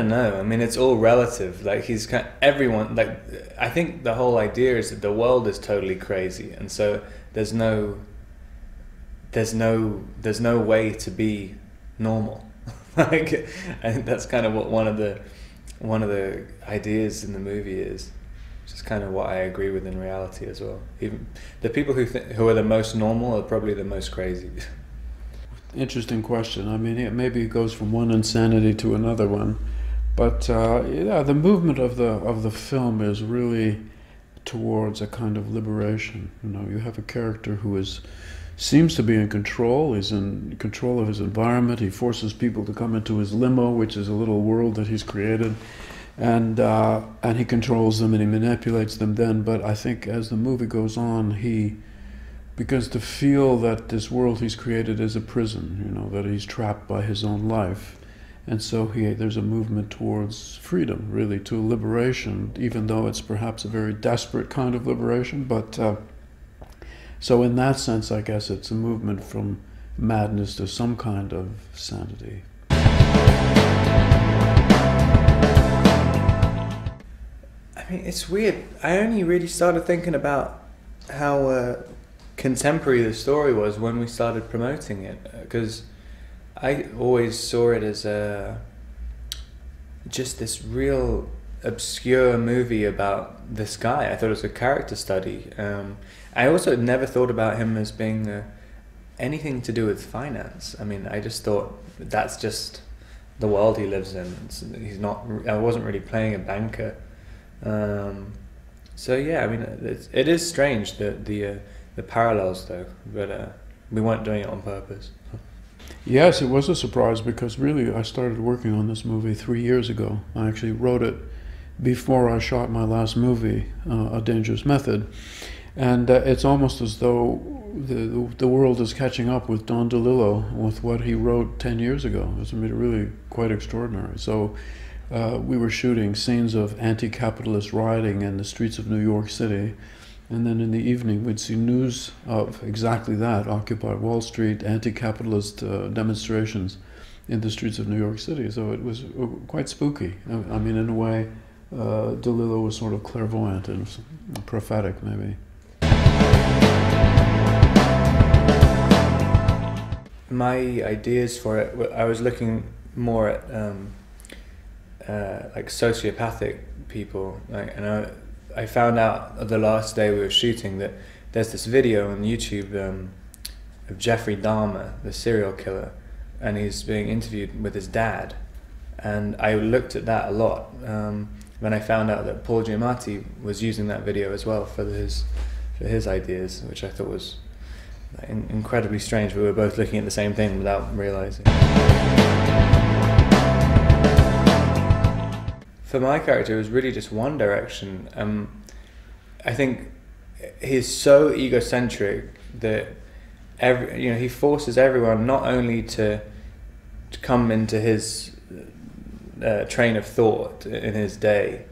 don't know. I mean, it's all relative. Like he's everyone. Like I think the whole idea is that the world is totally crazy, and so there's no way to be normal. Like I think that's kind of what one of the ideas in the movie is. Which is kind of what I agree with in reality as well. Even the people who are the most normal are probably the most crazy. Interesting question. I mean, maybe it goes from one insanity to another one, but yeah, the movement of the film is really towards a kind of liberation. You know, you have a character who seems to be in control. He's in control of his environment. He forces people to come into his limo, which is a little world that he's created, and he controls them and he manipulates them. Then, but I think as the movie goes on, he begins to feel that this world he's created is a prison, you know, that he's trapped by his own life. And so there's a movement towards freedom, really, to liberation, even though it's perhaps a very desperate kind of liberation. But so in that sense, I guess it's a movement from madness to some kind of sanity. I mean, it's weird. I only really started thinking about how contemporary the story was when we started promoting it, because I always saw it as just this real obscure movie about this guy. I thought it was a character study. I also never thought about him as being anything to do with finance. I mean, I just thought that's just the world he lives in. He's not. I wasn't really playing a banker. So yeah, I mean, it is strange that the parallels though, but we weren't doing it on purpose. Yes, it was a surprise because really I started working on this movie 3 years ago. I actually wrote it before I shot my last movie, A Dangerous Method, and it's almost as though the world is catching up with Don DeLillo with what he wrote 10 years ago. It's really quite extraordinary. So we were shooting scenes of anti-capitalist rioting in the streets of New York City. And then in the evening, we'd see news of exactly that, Occupy Wall Street, anti-capitalist demonstrations in the streets of New York City. So it was quite spooky. I mean, in a way, DeLillo was sort of clairvoyant and prophetic, maybe. My ideas for it, I was looking more at like sociopathic people, and I found out the last day we were shooting that there's this video on YouTube of Jeffrey Dahmer, the serial killer, and he's being interviewed with his dad. And I looked at that a lot when I found out that Paul Giamatti was using that video as well for his ideas, which I thought was incredibly strange. We were both looking at the same thing without realizing. For my character, it was really just one direction. I think he's so egocentric that he forces everyone not only to come into his train of thought in his day.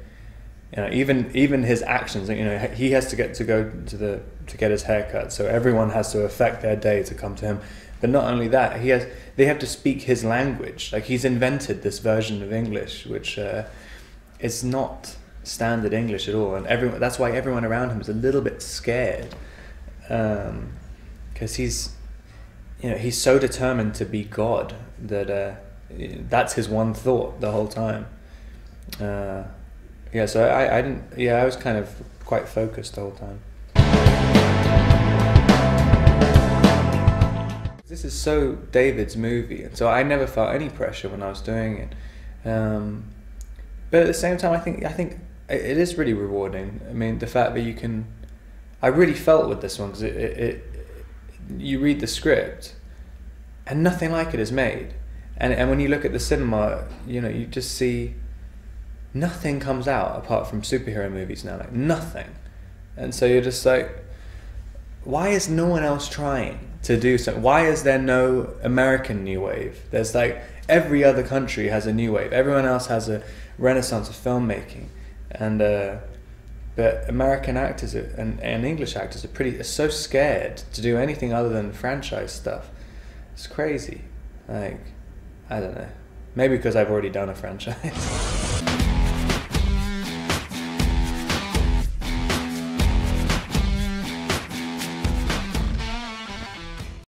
You know, even his actions. You know, he has to go to get his hair cut, so everyone has to affect their day to come to him. But not only that, they have to speak his language. Like he's invented this version of English, which. It's not standard English at all, and that's why everyone around him is a little bit scared, because he's so determined to be God that that's his one thought the whole time. Yeah, so I didn't. Yeah, I was kind of quite focused the whole time. This is so David's movie, and so I never felt any pressure when I was doing it. But at the same time, I think it is really rewarding. I mean, the fact that I really felt with this one, because you read the script, and nothing like it is made, and when you look at the cinema, you know, you just see nothing comes out apart from superhero movies now, like nothing, and so you're just like, why is no one else trying to do something? Why is there no American new wave? There's like every other country has a new wave. Everyone else has a renaissance of filmmaking, and but American actors and English actors are so scared to do anything other than franchise stuff. It's crazy. Like, I don't know. Maybe because I've already done a franchise.